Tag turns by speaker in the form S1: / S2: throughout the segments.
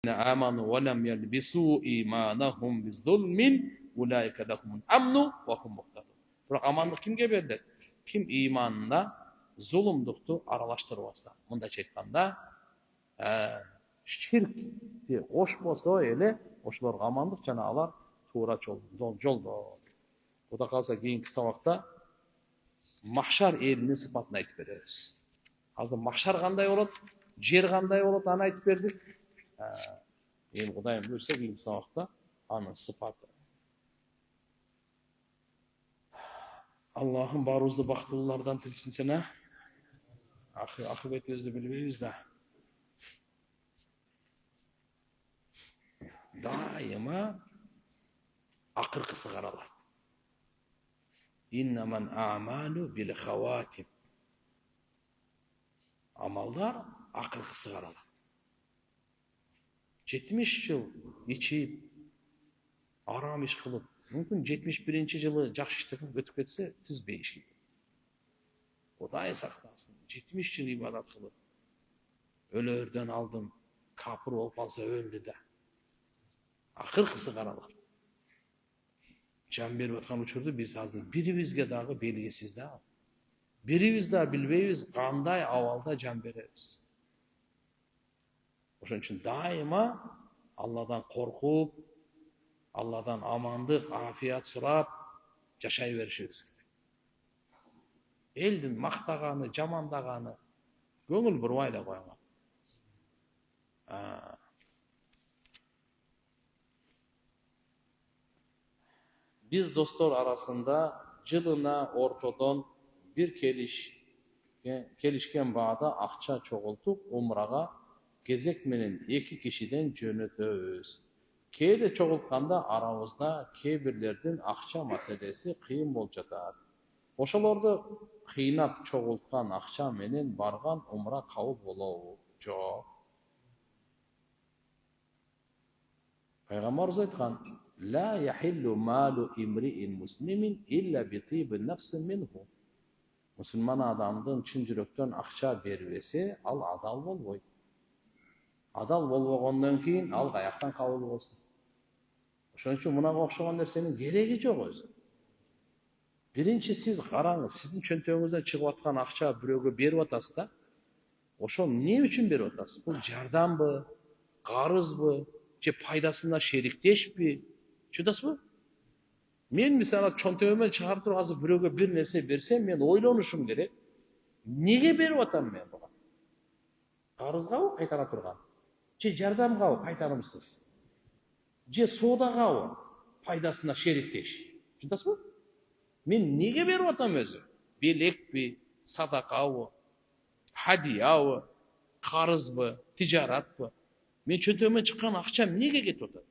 S1: آمنوا ولم يلبسوا إيمانهم بظلم أولئك لهم الأمن وهم مهتدون. Бирок амандык кимге берилет? Ким иманында зулумдукту аралаштырбаса. Мындайча айтканда, ширкти кошпосо эле ошолорго амандык жана алар туура жолдо. Кудай кааласа кийинки сабакта махшар элинин сыпатын айтып беребиз. Азыр махшар кандай болот, жер кандай болот, аны айтып бердик. Эми Кудайым буйрса кийинки сабакта анын сыпаты. Аллахым баарыбызды бактылуулардан тилсин. Акыбетибизди билбейбиз да. Дайыма акыркысы каралат. Иннаман а'малу бил хаватим. Амалдар акыркысы каралат. 70 жыл ичип, арам иш кылып, мүмкүн 71 жылы жакшы иш кылып өтүп кетсе, түзбөй иш кылып. Кудай сактасын. 70 жыл ибадат кылып, өлөрдөн алдым, капыр болуп калса өлдү да. Акыркысы каралат. Жан берип аткан учурду биз азыр бирибизге дагы белгисиз да. Бирибиз да билбейбиз кандай абалда жан беребиз. Ошон үчүн дайыма Алладан коркуп, Алладан амандык, афият сурап жашай беришибиз керек. Элдин мактаганы, жамандаганы көңүл бурбай эле койгон. Биз достор арасында жылына ортодон бир келишкен баада акча чогултуп умрага кезек менен 2 кишиден жөнөтөбүз. Кээде чогултканда арабызда кээ бирлердин акча маселеси кыйын болуп жатат. Ошолорду кыйнап чогулткан акча менен барган умра кабыл болобу? Жок. Пайгамбарыбыз айткан: "Ла яхиллу малу имриин муслимин илля битиби нафсин минху." Мусулман адамдын чын жүрөктөн акча бербесе, ал адал болбойт. Адал болбогондон кийин ал каяктан кабыл болсун? Ошон үчүн мунага окшогон нерсенин кереги жок өзү. Биринчи сиз караңыз, сиздин чөнтөгүңүздөн чыгып аткан акча бирөөгө берип атасыз да. Ошо эмне үчүн берип атасыз? Бул жардамбы, карызбы, же пайдасына шериктешпи? Түшүнөсүзбү? Мен мисалы чөнтөгүмөн чыгарып туруп азыр бирөөгө бир нерсе берсем, мен ойлонушум керек. Неге берип атам мен буга? Карызгабы кайтара турган? Же жардамгабы кайтарымсыз? Же соодагабы пайдасына шериктеш? Түшүнөсүзбү? Мен неге берип атам өзү? Белекпи, садакабы, хадиябы, карызбы, тижаратпы? Мен чөнтөгүмөн чыккан акчам эмнеге кетип атат?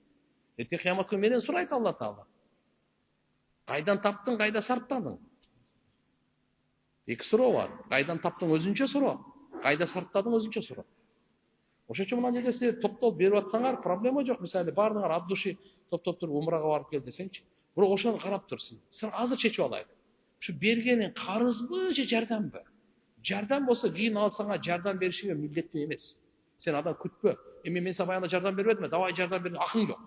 S1: Эртең кыяматка менен сурайт Алла Таала. Кайдан таптың, кайда сарптадың? Эки суроо бар. Кайдан таптың өзүнчө суроо, кайда сарптадың өзүнчө суроо. Ошон үчүн мына жерде силер топтоп берип атсаңар, проблема жок. Мисалы, баарыңар ат души топтоп туруп умрага барып кел десеңчи, бирок ошону карап турсун. Сен азыр чечип алайык. Ушу бергениң карызбы же жардамбы? Жардам болсо кийин алсаңа жардам беришиңе милдеттүү эмес. Сен адам күтпө. Эми мен сага баягында жардам бербедимби? Давай жардам бер, акың жок.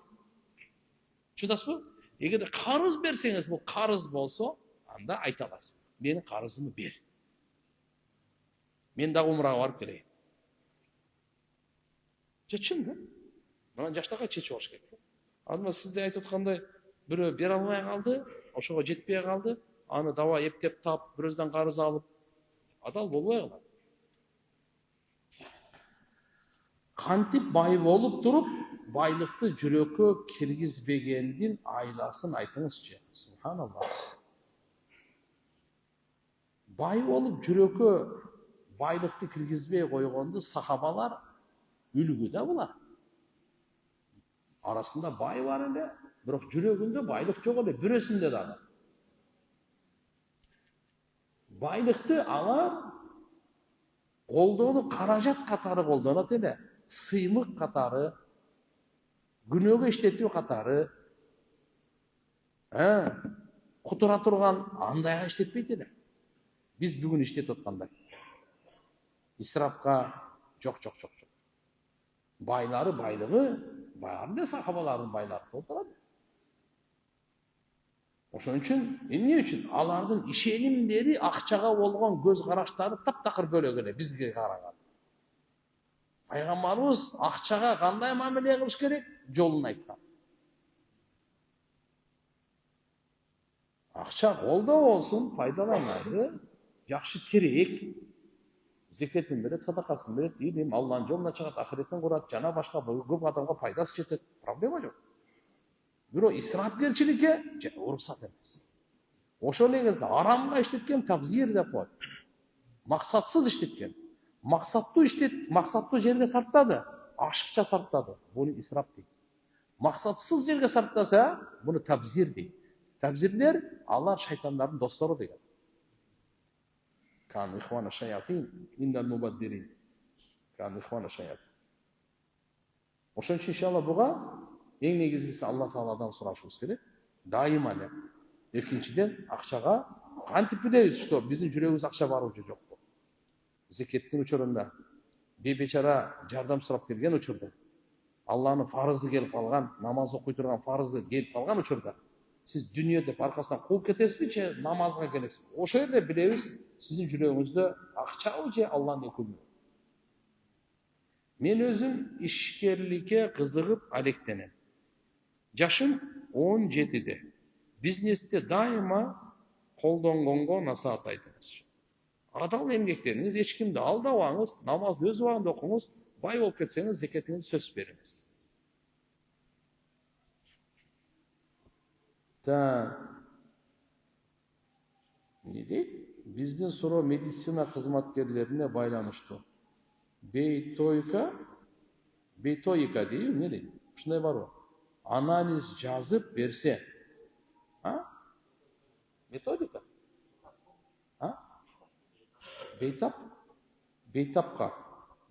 S1: Түшүнөсүзбү? Эгерде карыз берсеңиз, бул карыз болсо, анда айта аласыз. Менин карызымды бер. Мен дагы умрага барып келейин. Чын да? Мына жаштарга чечип алыш керек. Адыма сизде айтып аткандай, бирөө бере албай калды, ошого жетпей калды, аны давай эптеп тап, бирөөздөн карыз алып, адал болбой калат. Кантип бай болуп туруп, байлыкты жүрөккө киргизбегендин айласын айтыңызчы. Субханаллах. Бай болуп жүрөккө байлыкты киргизбей койгонду сахабалар үлгү да булар. Арасында бай бар эле, бирок жүрөгүндө байлык жок эле, бирөөсүндө дагы. Байлыкты алар колдонуп, каражат катары колдонот эле, сыйлык катары, күнөөгө иштетүү катары, кутура турган андайга иштетпейт эле. Биз бүгүн иштетип аткандай. Исрапка жок. Байлары байлығы, барын да сахабалардың байлары толтырады. Ошон үчүн эмне үчүн алардын ишенимдери акчага болгон көз караштары таптакыр бөлөк эле бизге караганда. Пайгамбарыбыз акчага кандай мамиле кылыш керек жолун айткан. Акча колдо болсун, пайдаланайлы, жакшы керек. Зекетин берет, садакасын берет, илим, Алланын жолуна чыгат, ахиреттен курат, жана башка көп адамга пайдасы жетет. Проблема жок. Бирок исрафкерчиликке уруксат эмес. Ошол негизде арамга иштеткен табзир деп коет. Максатсыз иштеткен. Максаттуу жерге сарптады, ашыкча сарптады. Буну исраф дейт. Максатсыз жерге сарптаса, буну табзир дейт. Табзирлер алар шайтандардын достору деген. Кан ихвана шаятин индал мубаддирин. Кан ихвана шаятин. Ошон үчүн иншалла буга эң негизгиси Алла Тааладан сурашыбыз керек. Дайыма эле. Экинчиден акчага кантип билебиз, что биздин жүрөгүбүз акча баруучу жок. Зекеттин учурунда бейбечара жардам сурап келген учурда, Алланын фарызы келип калган, намаз окуй турган фарызы келип калган учурда, сиз дүние деп аркасынан кууп кетесизби же намазга келесиз? Ошол жерде билебиз, сиздин жүрөгүңүздө акчабы же Алланын өкүмү. Мен өзүм ишкерликке кызыгып алектенем. Жашым 17-де. Бизнесте дайыма колдонгонго насаат айтыңыз. Адал эмгектериңиз, эч кимди алдабаңыз, намазды өз убагында окуңуз, бай болуп кетсеңиз, зекетиңизди сөзсүз бериңиз. Не дейт? Биздин суроо медицина кызматкерлерине байланыштуу. Бейтойка дейби, эмне дейт? Ушундай барбы? Анализ жазып берсе. Методика? Бейтапка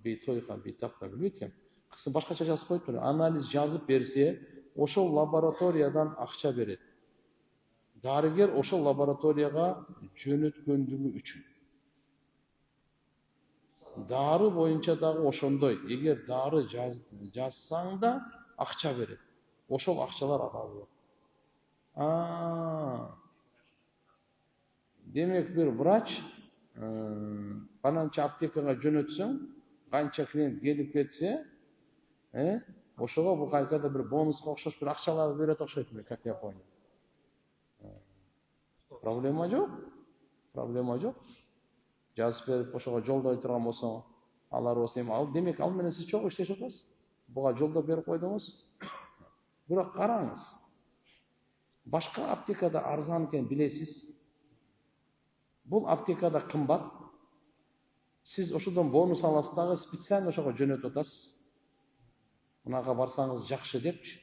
S1: билбейт экен. Кысы башкача жазып коюптур. Анализ жазып берсе, ошол лабораториядан акча берет. Дарыгер ошол лабораторияга жөнөткөндүгү үчүн. Дары боюнча дагы ошондой. Эгер дары жазсаң да акча берет. Ошол акчалар адал. Демек бир врач пананча аптекага жөнөтсөң, канча клиент келип кетсе, ошого бул кайкада бир бонуска окшош бир акчалар берет окшойт, как я понял. Проблема жок. Жазып берип ошого жолдой турган болсоң, алар болсо эми ал демек ал менен сиз чогуу иштешип атасыз. Буга жолдоп берип койдуңуз. Бирок караңыз. Башка аптекада арзан экен билесиз. Бул аптекада кымбат. Сиз ошодон бонус аласыз дагы специально ошого жөнөтүп атасыз. Мунага барсаңыз жакшы депчи.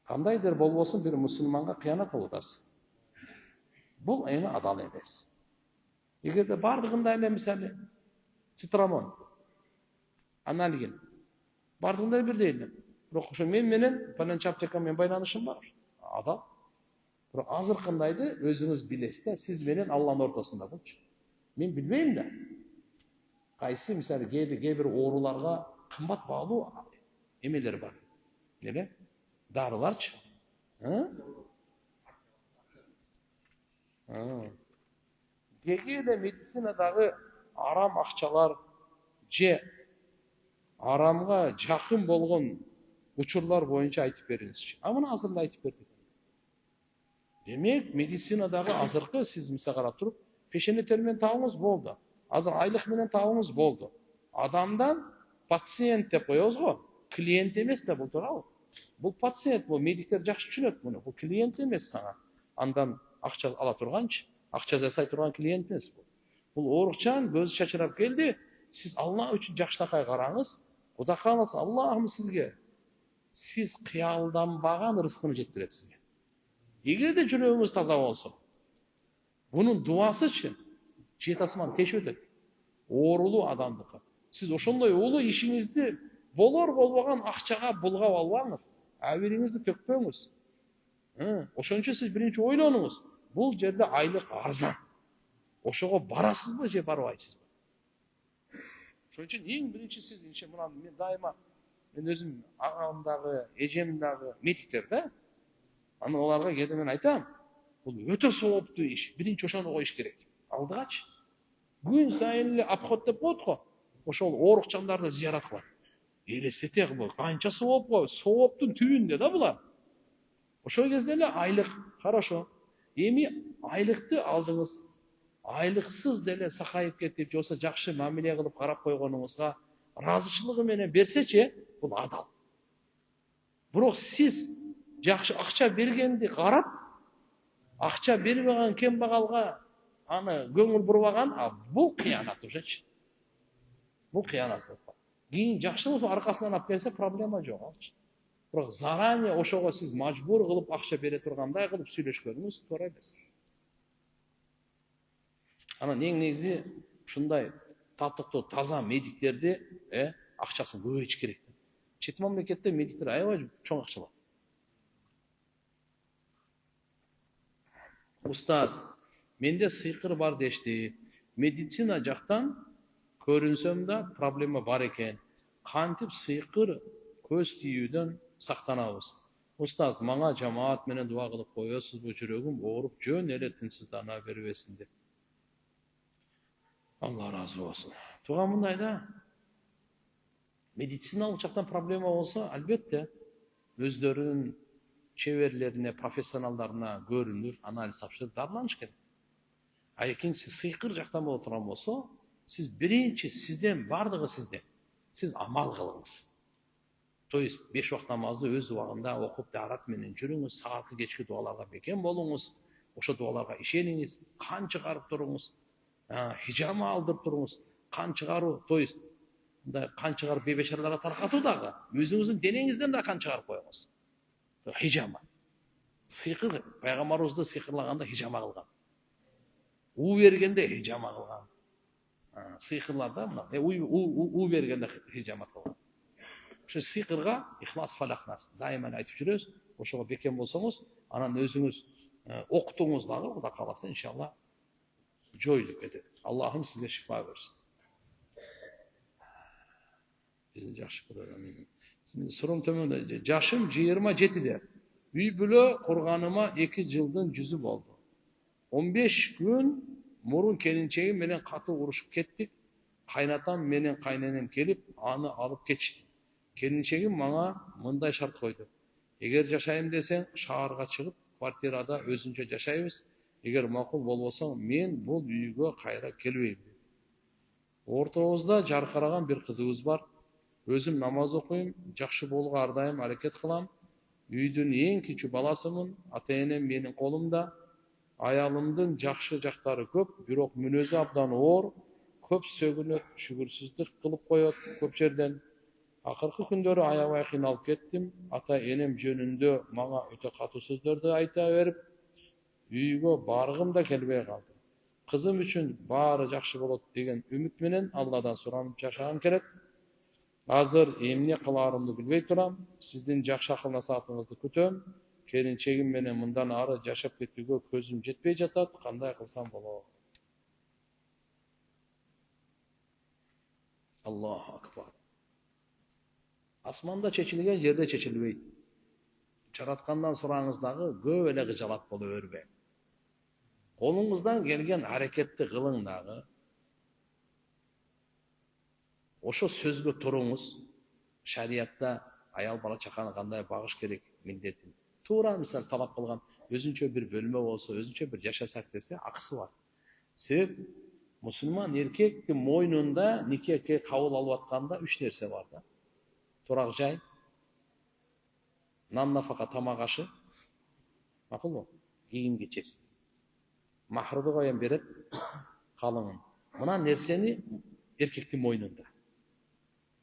S1: Кандайдыр болбосун бир мусулманга кыянат болуп атасыз. Бул эми адал эмес. Эгерде бардыгында эле мисалы цитрамон, анальгин, бардыгында бирдей эле. Бирок ошо мен менен пананча аптека менен байланышым бар. Адал. Бирок азыркындайды өзүңүз билесиз да, сиз менен Алланын ортосунда болчу. Мен билбейм да. Кайсы мисалы кээ бир ооруларга кымбат баалуу эмелер бар. Эле? Дарыларчы? Деги эле медицинадагы арам акчалар же арамга жакын болгон учурлар боюнча айтып бериңизчи. Муну азыр эле айтып бердик. Демек, медицинадагы азыркы сиз мисалы карап туруп, пешене тер менен табыңыз болду. Азыр айлык менен табыңыз болду. Адамдан пациент деп коебуз го, клиент эмес да бул, туурабы? Бул пациент, бул медиктер жакшы түшүнөт муну. Бул клиент эмес сага. Андан акча ала турганчы, акча жасай турган клиент эмес бул. Бул оорукчан көзү чачырап келди. Сиз Алла үчүн жакшынакай караңыз. Кудай кааласа Аллахым сизге сиз кыялданбаган рызкыны жеткирет сизге. Эгерде жүрөгүңүз таза болсун, бунун дуасычы жет асман тешип өтөт. Оорулуу адамдыкы. Сиз ошондой улуу ишиңизди болор болбогон акчага булгап албаңыз. Абириңизди төкпөңүз. Ошон үчүн сиз биринчи ойлонуңуз. Бул жерде айлык арзан. Ошого барасызбы же барбайсызбы? Ошон үчүн эң биринчи сиз мен дайыма мен өзім ағамдағы эжемдагы медиктер да, аны оларга келип мен айтам, бул өтө сооптуу иш, биринчи ошону коюш керек. Алдыгачы күн сайын эле обход деп коет го, ошол оорукчандарды зыярат кылат. Элестете бул канча сооп го, сооптун түбүндө да булар. Ошол кезде эле айлык, хорошо. Эми айлыкты алдыңыз, айлыксыз деле сакайып кетип, же болбосо жакшы мамиле кылып карап койгонуңузга ыраазычылыгы менен берсечи, бул адал. Бирок сиз жакшы акча бергенди карап, акча бербеген кембагалга аны көңүл бурбаган, бул кыянат ужечи. Бул кыянат. Кийин жакшылык аркасынан алып келсе проблема жок алчы. Бирок заранее ошого сиз мажбур кылып акча бере тургандай кылып сүйлөшкөнүңүз туура эмес. Анан эң негизи ушундай татыктуу таза медиктерди акчасын көбөйтүш керек. Чет мамлекетте медиктер аябай чоң акча алат. Устаз, менде сыйкыр бар дешти. Медицина жактан көрүнсөм да проблема бар экен. Кантип сыйкыр көз тийүүдөн сактанабыз? Устаз, мага жамаат менен дуа кылып коесузбу? Жүрөгүм ооруп, жөн эле тынчсыздана бербесин деп. Алла разы болсун. Туган мындай да, медициналык жактан проблема болсо, албетте өздөрүнүн чеберлерине, профессионалдарына көрүнүп, анализ тапшырып дарыланыш керек. А экинчиси сыйкыр жактан боло турган болсо, сиз биринчи сизден, бардыгы сизден. Сиз амал кылыңыз. То есть 5 вакыт намазды өз убагында окуп, даарат менен жүрүңүз, сааты кечки дуаларга бекем болуңуз, ошо дуаларга ишениңиз, кан чыгарып туруңуз, хижама алдырып туруңуз, кан чыгаруу, то есть мындай кан чыгарып бейбечараларга таркатуу дагы, өзүңүздүн денеңизден да кан чыгарып коюңуз. Хижама. Сыйкыр, пайгамбарыбызды сыйкырлаганда хижама кылган. У бергенде хижама кылган. Сыйкырларда мына у бергенде хижама кылган. Ошо сыйкырга ихлас фалахнас дайыма айтып жүрөбүз. Ошого бекем болсоңуз, анан өзүңүз окутуңуз дагы, Кудай кааласа, иншалла жоюлуп кетет. Аллахым сизге шифа берсин. Бизди жакшы көрөт. Сурум төмөндө. Жашым 27-де. Үй бүлө курганыма 2 жылдын жүзү болду. 15 күн мурун келинчегим менен катуу урушуп кеттик. Кайнатам менен кайненем келип, аны алып кетишти. Келинчегим мага мындай шарт койду. Эгер жашайм десең, шаарга чыгып, квартирада өзүнчө жашайбыз. Эгер макул болбосоң, мен бул үйгө кайра келбейм. Ортобузда жаркыраган бир кызыбыз бар. Өзүм намаз окуйм, жакшы болууга ар дайым аракет кылам. Үйдүн эң кичүү баласымын, ата-энем менин колумда. Аялымдын жакшы жактары көп, бирок мүнөзү абдан оор, көп сөгүнөт, шүгүрсүздүк кылып коет көп жерден. Акыркы күндөрү аябай кыйналып кеттим. Ата-энем жөнүндө мага өтө катуу сөздөрдү айта берип, үйгө баргым да келбей калды. Кызым үчүн баары жакшы болот деген үмүт менен Алладан суранып жашаган керек. Азыр эмне кылаарымды билбей турам. Сиздин жакшы акыл насаатыңызды күтөм. Келинчегим менен мындан ары жашап кетүүгө көзүм жетпей жатат. Кандай кылсам болот? Аллаху акбар. Асманда чечилген жерде чечилбейт. Жараткандан сураңыз дагы көп эле кыжалат боло бербейт. Колуңуздан келген аракетти кылың дагы. Ошо сөзгө туруңуз. Шариятта аял бала чаканы кандай багыш керек милдетин. Туура мисал талап кылган, өзүнчө бир бөлмө болсо, өзүнчө бир жашасак десе, акысы бар. Себеп мусулман эркектин мойнунда никекке кабыл алып атканда 3 нерсе бар да. Турак жай, нан нафака тамак ашы, макулбу? Кийим кечеси. Махрды коем берет, калыңын. Мына нерсени эркектин мойнунда.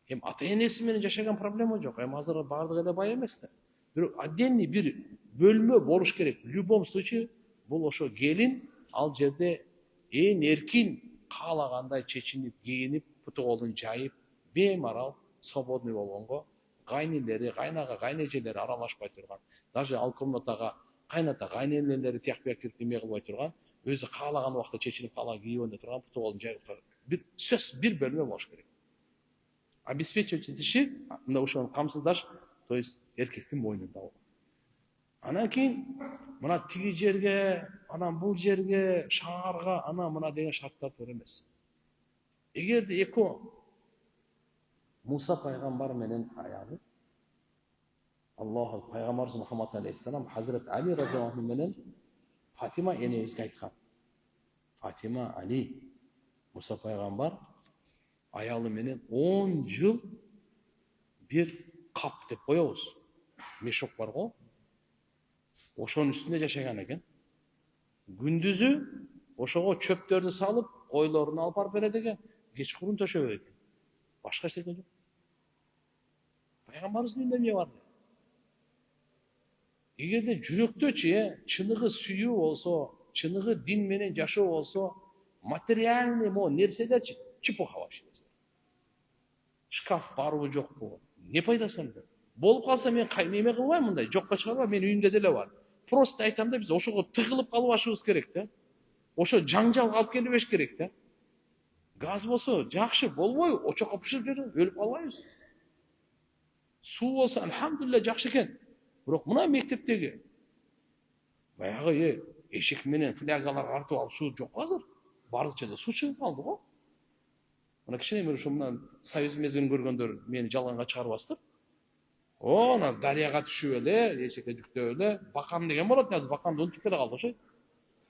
S1: Эми ата-энеси менен жашаган проблема жок. Эми азыр бардыгы эле бай эмес да. Бирок отдельный бир бөлмө болуш керек. В любом случае, бул ошо келин ал жерде эң эркин каалагандай чечинип, кийинип, путу колун жайып, беймарал, свободный болгонго, кайнелери, кайнага, кайнежелери аралашпай турган, даже ал комнатага кайната, кайнелери тияк-бияк кирип неме кылбай турган, өзү каалаган убакта чечинип, каалаган кийип өнө турган, путу колун жайып турган. Бир сөз, бир бөлмө болуш керек. обеспечивать етиши, мына ошону камсыздаш, то есть эркектин мойнунда болот. Анан кийин мына тиги жерге, анан бул жерге, шаарга, анан мына деген шарттар туура эмес. Эгерде эко Муса пайгамбар менен аялы, Аллах пайгамбарыбыз Мухаммад алейхиссалам Hazret Али разияллаху менен Фатима энебизге айткан. Фатима, Али, Муса пайгамбар аялы менен 10 жыл бир кап деп коебуз. Мешок бар го. Ошонун үстүндө жашаган экен. Күндүзү ошого чөптөрдү салып, койлорун алып барып берет экен. Кечкурун төшөбөйт экен. Башка эчтеке жок. Пайгамбарыбыздын үйүндө эмне бар? Эгерде жүрөктөчү чыныгы сүйүү болсо, чыныгы дин менен жашоо болсо, материальный нерселерчи чепуха вообще. Шкаф барбы жокпу? Не пайдасы анда? Болуп калса мен неме кылбайм мындай, жокко чыгарбайм, мен үйүмдө деле бар. Просто айтам да, биз ошого тыгылып калбашыбыз керек да. Ошо жаңжал алып келбеш керек да. Газ болсо жакшы, болбой, очокко бышырып жүрүп өлүп калбайбыз. Суу болсо алхамдулилля жакшы экен. Бирок мына мектептеги баягы эшек менен флягалар артып алып суу жок азыр. Бардык жерде суу чыгып калды го. Мына кичине мен ошо мына Союз мезгилин көргөндөр мени жалганга чыгарбастыр. Ана дарыяга түшүп эле, эшекке жүктөп эле, бакан деген болот, азыр баканды унутуп эле калды ошо.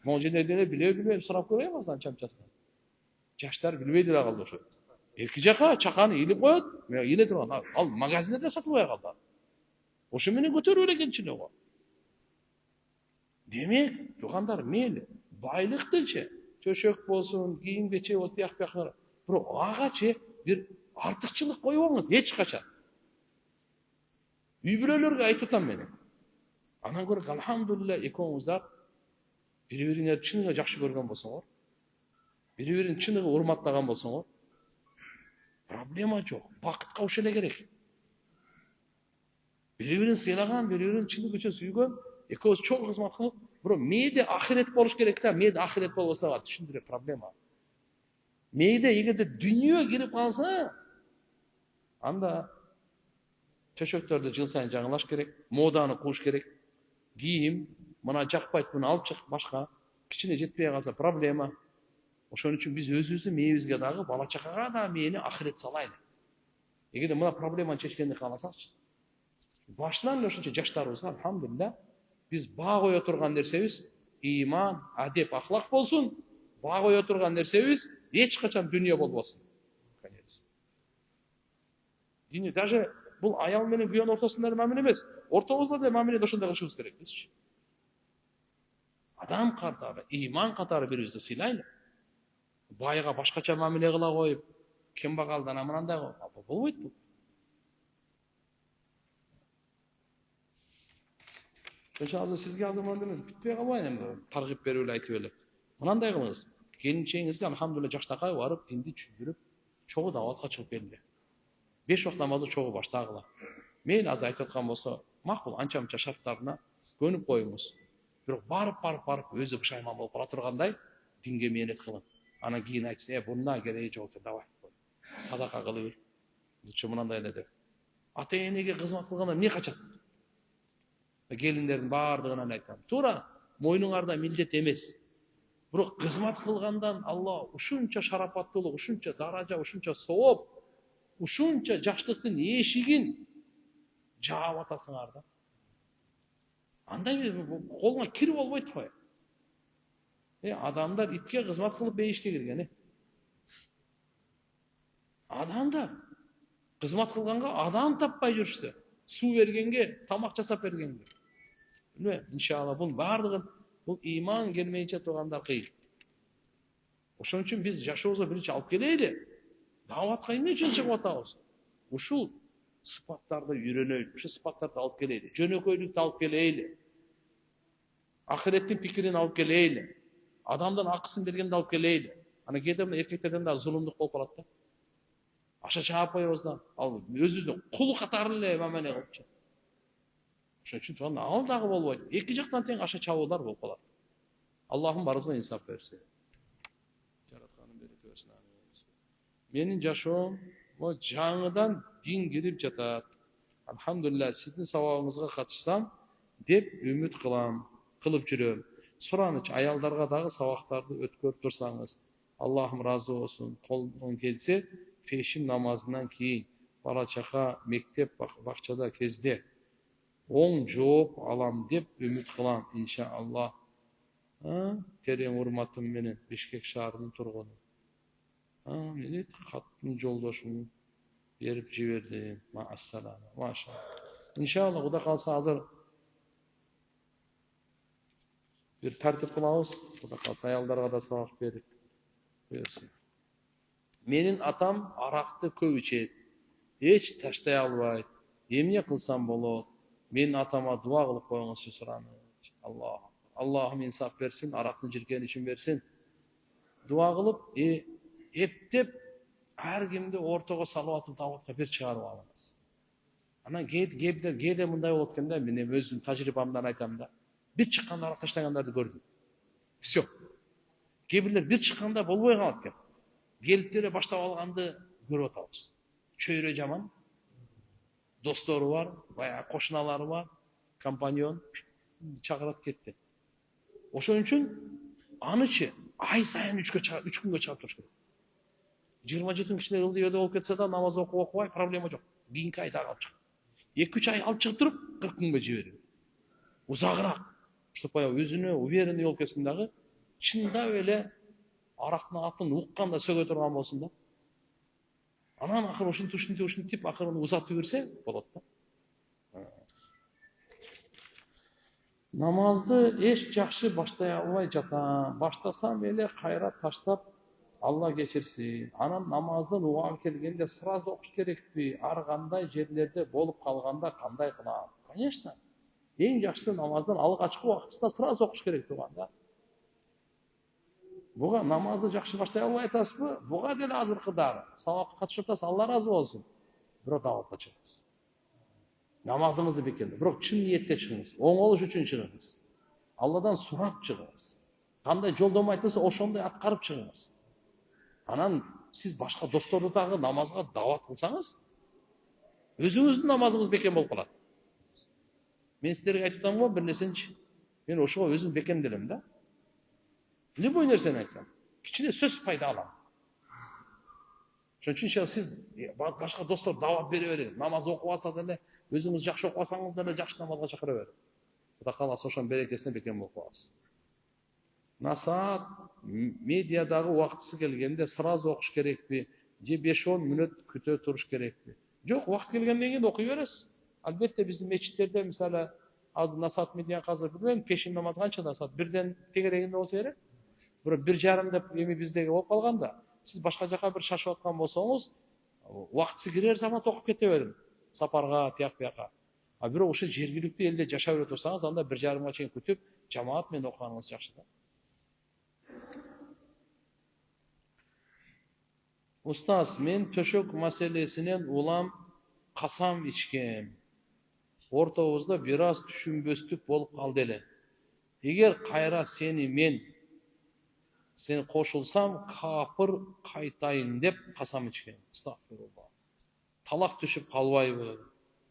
S1: Могу жерде биле сурап көрөйм аздан чамчасынан. Жаштар билбей деле калды ошо. Эки жака чаканы илип коет, мен иле турган, ал магазиндерде сатылбай калды. Ошо менен көтөрүп эле кенчиле го. Демек, туугандар, мейли байлыктычы, чөшөк болсун, кийим кечек болсун, тияк-бияк, бирок агачы бир артыкчылык койбоңуз эч качан. Үй бүлөлөргө айтып атам мен. Анан көрөк алхамдулилля экөөңүздар бири-бириңерди чыныгы жакшы көргөн болсоңор, бири-бирин чыныгы урматтаган болсоңор, проблема жок. Бакытка кауша эле керек. Бири-бирин сыйлаган, бири-бирин чыныгыча сүйгөн, экөөбүз чоң кызмат кылып, бирок мээде ахирет болуш керек да, мээде ахирет болбосо түшүндүрө проблема. Мээде эгерде дүнүйө кирип калса, анда төшөктөрдү жыл сайын жаңылаш керек, моданы кууш керек, кийим, мына жакпайт, муну алып чык, башка, кичине жетпей калса проблема. Ошон үчүн биз өзүбүздүн мээбизге дагы, бала чакага да мээни ахирет салайлы. Эгерде мына проблеманы чечкенди кааласакчы, башынан эле ошончо жаштарыбызга алхамдулилля биз баа кое турган нерсебиз иман, адеп, ахлак болсун. Баа кое турган нерсебиз эч качан дүнүйө болбосун. Конец. Дини даже бул аял менен күйөөнүн ортосунда мамиле эмес. Ортобузда да мамиледи ошондой кылышыбыз керек бизчи. Адам катары, иман катары бири-бирибизди сыйлайлы. Байга башкача мамиле кыла коюп, кембагалдан мынандай болбойт бул. Азыр сизге алдырман бүтпөй калбайын эми таргып берип эле айтып эле. Мынандай кылыңыз. Келинчегиңизге алхамдулилля жаштакай барып динди түшүндүрүп, чогуу даватка чыгып келди. 5 вакыт намазды чогуу баштагыла. Мейли азыр айтып аткан болсо, макул анча-мынча шарттарына көнүп коюңуз. Бирок барып өзү пушайман болуп кала тургандай динге мээнет кылың. Анан кийин айтса, бунда кереги жок экен, давай. Садака кылып бер. Лучше мынандай эле деп. Ата-энеге кызмат кылганда эмне качат? Келиндердин баардыгынан айтам. Туура, мойнуңарда милдет эмес. Бирок кызмат кылгандан Алла ушунча шарапаттуулук, ушунча даража, ушунча сооп, ушунча жакшылыктын эшигин жаап атасыңар да. Андай колуңа кир болбойт го. Адамдар итке кызмат кылып бейишке кирген. Адамдар кызмат кылганга адам таппай жүрүшсө, суу бергенге, тамак жасап бергенге. Иншалла бул баардыгын бул иман келмейинче тургандар кыйын. Ошон үчүн биз жашообузга биринчи алып келели. Даватка эмне үчүн чыгып атабыз? Ушул сыпаттарды үйрөнөйлү, ушул сыпаттарды алып келели. Жөнөкөйлүктү алып келели. Ахиреттин пикирин алып келели. Адамдан акысын бергенди алып келели. Ана кээде эркектерден да зулумдук болуп калат да. Аша чаап коебуз да, ал өзүбүздүн кул катары эле мамиле кылыпчы. Ошон үчүн ал дагы болбойт. Эки жактан тең аша чабуулар болуп калат. Аллахым барыбызга инсап берсин. Жаратканын береке берсин. Менин жашоом O жаңыдан дин кирип жатат. Alhamdulillah, sizin savabыңызга катышсам деп үмүт кылып жүрөм. Сураныч аялдарга дагы сабактарды өткөрүп турсаңыз, Аллахым разы болсун. Колдон келсе, пешим намазынан кийин бала чака мектеп бакчада кезде оң жооп алам деп үмүт кылам, иншаллах. Терең урматым менен Бишкек шаарынын тургуну. Мени каттын жолдошум берип жиберди. Ассалама. Маша. İnşallah Құда қалса азыр bir тартип кылабыз. Құда қалса аялдарга да сабак берип берсин. Менин атам аракты көп ичет. Эч таштай албайт. Эмне кылсам болот? Менин атама дуа кылып коюңузчу сураны. Аллахым инсап берсин, арактын жиркени үчүн берсин. Дуа кылып, эптеп ар кимди ортого салып атып табытка бир чыгарып алыңыз. Анан кээде мындай болот экен да, мен өзүм тажрыйбамдан айтам да. Бир чыкканда арак таштагандарды көрдүм. Всё. Кээ бирлер бир чыкканда болбой калат экен. Келип деле баштап алганды көрүп атабыз. Чөйрө жаман. Достору бар, баягы кошуналары бар, компаньон чакырат кетти. Ошон үчүн анычы ай сайын 3 күнгө чыгып туруш керек. 27 кишилер ылдый болуп кетсе да намаз окубай проблема жок. Кийинки айда алып чыгып. 2-3 ай алып чыгып туруп 40 күнгө жиберип. Узагыраак. Чтоб өзүнө уверенный болуп кетсин дагы, чындап эле арактын атын укканда сөгө турган болсун да. Анан акыры ушинтип акырын узатып берсе болот да. Намазды эч жакшы баштай албай жатам. Баштасам эле кайра таштап Алла кечирсин. Анан намаздан убагы келгенде сразу окуш керекпи? Ар кандай жерлерде болуп калганда кандай кылам? Конечно. Эң жакшысы намаздан алгачкы убактыда сразу окуш керек турганда. Буга намазды жакшы баштай албай атасызбы? Буга деле азыркы дагы сабакка катышып атасыз, Алла разы болсун. Бирок даватка чыгыңыз. Намазыңызды бекемдеп, бирок чын ниетте чыгыңыз. Оңолуш үчүн чыгыңыз. Алладан сурап чыгыңыз. Кандай жолдомо айтылса, ошондой аткарып чыгыңыз. Анан сиз башка досторду дагы намазга дават кылсаңыз, өзүңүздүн намазыңыз бекем болуп калат. Мен сиздерге айтып атам го бир нерсенчи. Мен ошого өзүм бекемделем да. Любой нерсени айтсам, кичине сөз пайда алам. Ошон үчүн сиз башка достор дават бере бериңиз. Намаз окубаса деле, өзүңүз жакшы окубасаңыз деле жакшы намазга чакыра бериңиз. Кудай кааласа ошонун берекесине бекем болуп каласыз. Насаат медиадагы убактысы келгенде сразу окуш керекпи? Же 5-10 мүнөт күтө туруш керекпи? Жок, убакыт келгенден кийин окуй бересиз. Албетте биздин мечиттерде мисалы насаат медиа казыр билбейм, пешин намаз канчада саат 1ден тегерегинде болсо керек. Бирок 1:30 деп эми биздеги болуп калганда, сиз башка жака бир шашып аткан болсоңуз, убактысы кирер замат окуп кете бериң. Сапарга, тияк-бияка. Бирок ошо жергиликтүү элде жашап өтө турсаңыз, анда 1:30 чейин күтүп, жамаат менен окуганыңыз жакшы да. Устаз, мен төшөк маселесинен улам касам ичкем. Ортобузда бир аз түшүнбөстүк болуп калды эле. Эгер кайра сен кошулсам, капыр кайтайын деп касам ичкем. Астагфирулла. Талак түшүп калбайбы?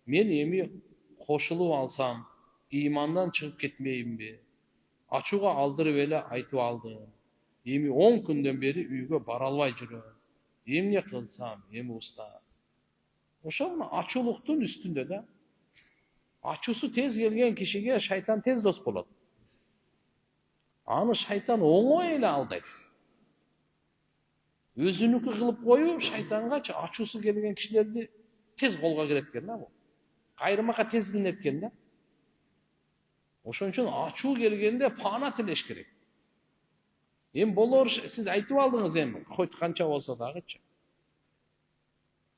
S1: Мен эми кошулуп алсам, имандан чыгып кетмеймби? Ачууга алдырып эле айтып алдым. Эми 10 күндөн бери үйгө бара албай жүрөм. Эмне кылсам, эми устаз? Ошо мына ачуулуктун үстүндө да. Ачуусу тез келген кишиге шайтан тез дос болот. Аны шайтан оңой эле алдайт. Өзүнүкү кылып коюп, шайтангачы ачуусу келген кишилерди тез колго кирет экен да бул. Кайрымакка тез килет экен да. Ошон үчүн ачуу келгенде паана тилеш керек. Эми болор, сиз айтып алдыңыз эми, хоть канча болсо дагычы.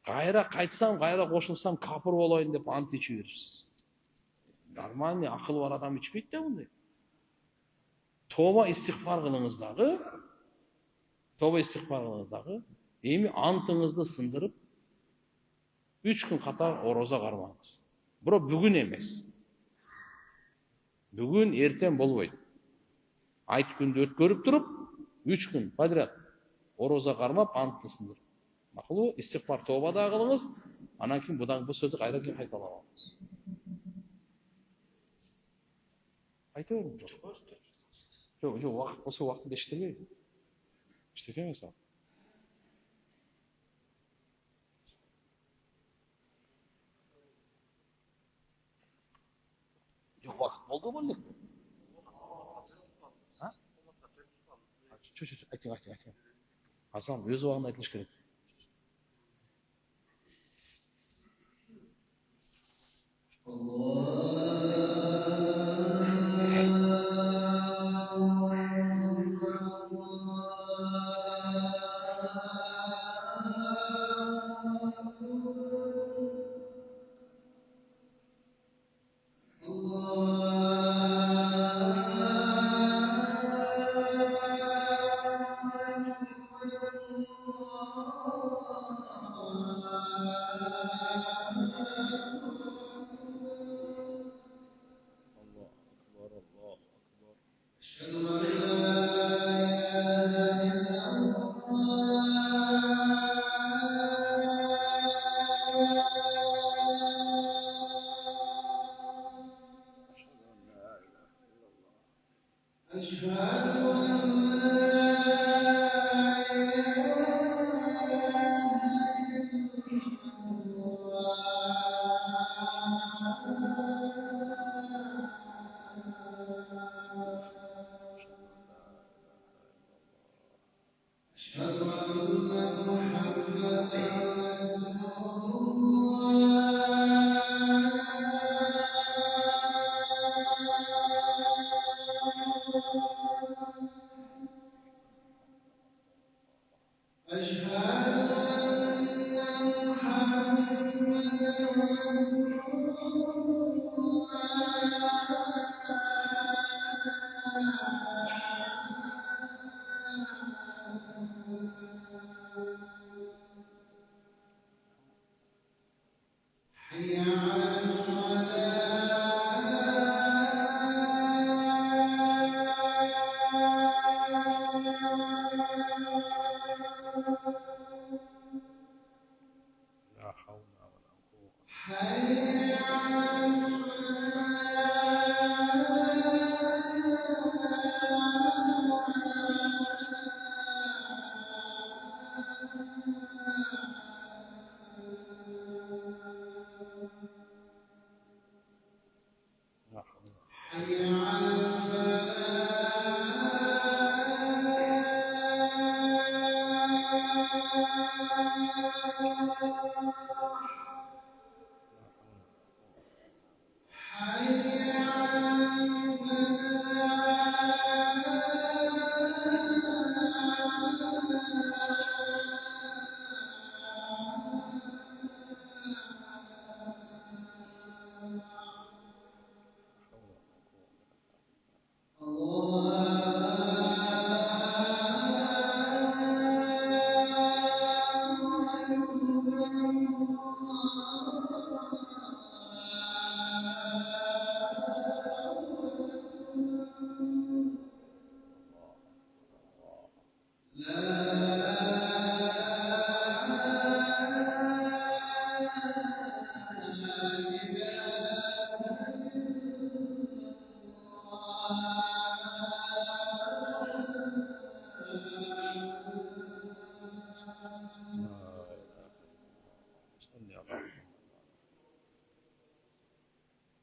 S1: Кайра кайтсам, кайра кошулсам капыр болоюн деп ант ичип жүрсүз. Нормальный акылы бар адам ичпейт да мындай. Тоба истигфар кылыңыз дагы, эми антыңызды сындырып 3 күн катар орозо кармаңыз. Бирок бүгүн эмес. Бүгүн эртең болбойт. Айт күндү өткөрүп туруп 3 күн подряд орозо кармап антты сындырып. Ақылы истиғфар тауба да қылыңыз, анан кейін бұдан бұл сөзді қайда кейін қайталамаңыз. Айта беріңіз. Жоқ, уақыт осы уақытта ештеңе. Ештеңе емес ал. Жоқ, уақыт болды ғой. Айтың. Азан өз уақытында айтылыш керек.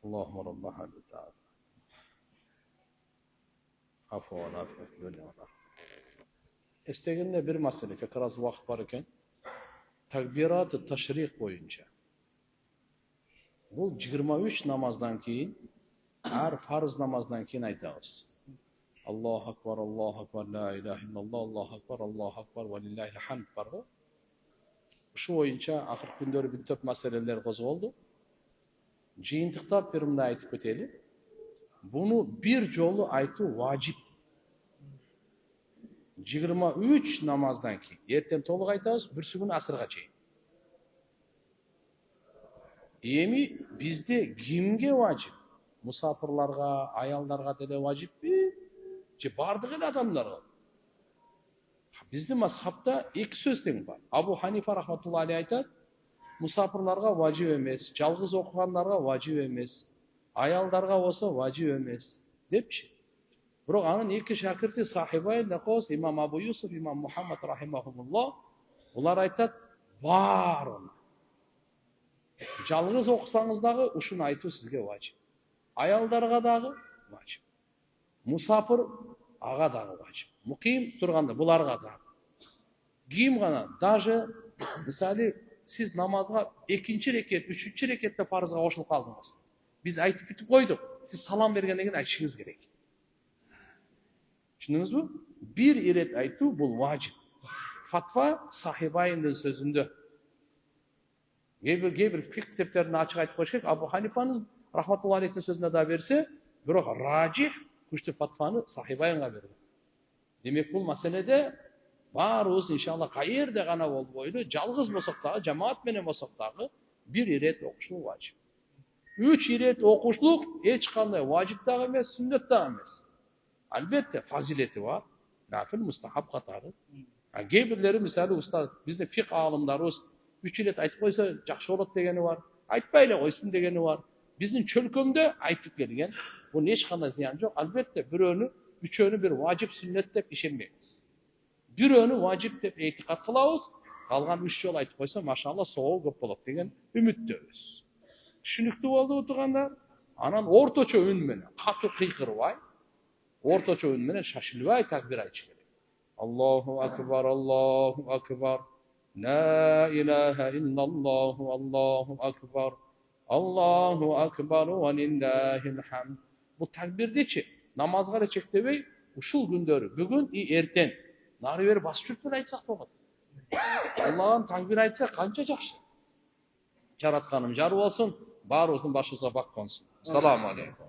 S1: اللهم رب هذا الدعاء عفو والعافية في الدنيا والآخرة. İsteginde bir mesele, çok az vakit varken takbirat-ı taşrik boyunca bu 23 namazdan keyin her farz namazdan keyin aytamiz. Allahu akbar, Allahu akbar, la ilahe illallah, Allahu akbar, Allahu akbar ve lillahil hamd var. Şu boyunca ahir günleri bir top meseleler qozg'oldi. Jiyintiqtab birimda aytib keteli. Bunu bir jolu aytу vacip. 23 namazdan keyin erten to'liq aytamiz, birsi kuni asrga cheyin. Emi bizde kimge vacip? Musafirlarga, ayallarga dele vacipmi? Же бардыгы да адамдарга? Биздин мазхабта эки сөз тең бар. Абу Ханифа рахматуллахи алейхи айтат, мусафирларга важип эмес, жалгыз окугандарга важип эмес, аялдарга болсо важип эмес депчи. Бирок анын эки шакирти сахибайн Накос, имам Абу Юсуф, имам Мухаммад рахимахумуллах, улар айтат, баарына. Жалгыз окусаңыз дагы ушуну айтуу сизге важип. Аялдарга дагы важип. Мусафир ага дагы важип. Муким турганда буларга дагы. Кийим гана, даже мисалы сиз намазга экинчи рекет, үчүнчү рекетте фарызга кошулуп калдыңыз. Биз айтып бүтүп койдук. Сиз салам бергенден кийин айтышыңыз керек. Түшүндүңүзбү? Бир ирет айтуу бул важип. Фатва сахибайындын сөзүндө. Кейбір фикх китептерине ачык айтып коюш керек. Абу Ханифанын рахматуллахи алейхи сөзүнө да берсе, бирок раджих күчтүү фатваны сахибайынга берген. Демек бул маселеде баарыбыз иншалла каерде гана болбойлу, жалгыз болсок дагы, жамаат менен болсок дагы бир ирет окушуу важип. 3 ирет окушлук эч кандай важип дагы эмес, сүннөт дагы эмес. Албетте фазилети бар. Нафил мустахаб катары. Кейбирлери мисалы устаз биздин фикх аалымдарыбыз 3 ирет айтып койсо жакшы болот дегени бар. Айтпай эле койсун дегени бар. Биздин чөлкөмдө айтып келген. Бунун эч кандай зыяны жок. Албетте бирөөнү, үчөөнү бир важип сүннөт деп ишенбейбиз. Бирөөнү важип деп этикат кылабыз. Калган 3 жолу айтып койсо, машалла, соого көп болот деген үмүттөбүз. Түшүнүктүү болдубу туугандар? Анан орточо үн менен, катуу кыйкырбай, орточо үн менен шашылбай такбир айтыш керек. Аллаху акбар, Аллаху акбар. La ilahe illallah, Allahu akbar. Allahu akbar ve lillahil hamd. Bu takbirdeçi namazga da çektebey uşul gündörü. Bugün erten. Nari beri basıp çürtler aytsak bolot. Allah'ın takbir aytsak kança jakşı. Jaratkanım jar bolsun, bar olsun başınıza bak konsun. Assalamu aleykum.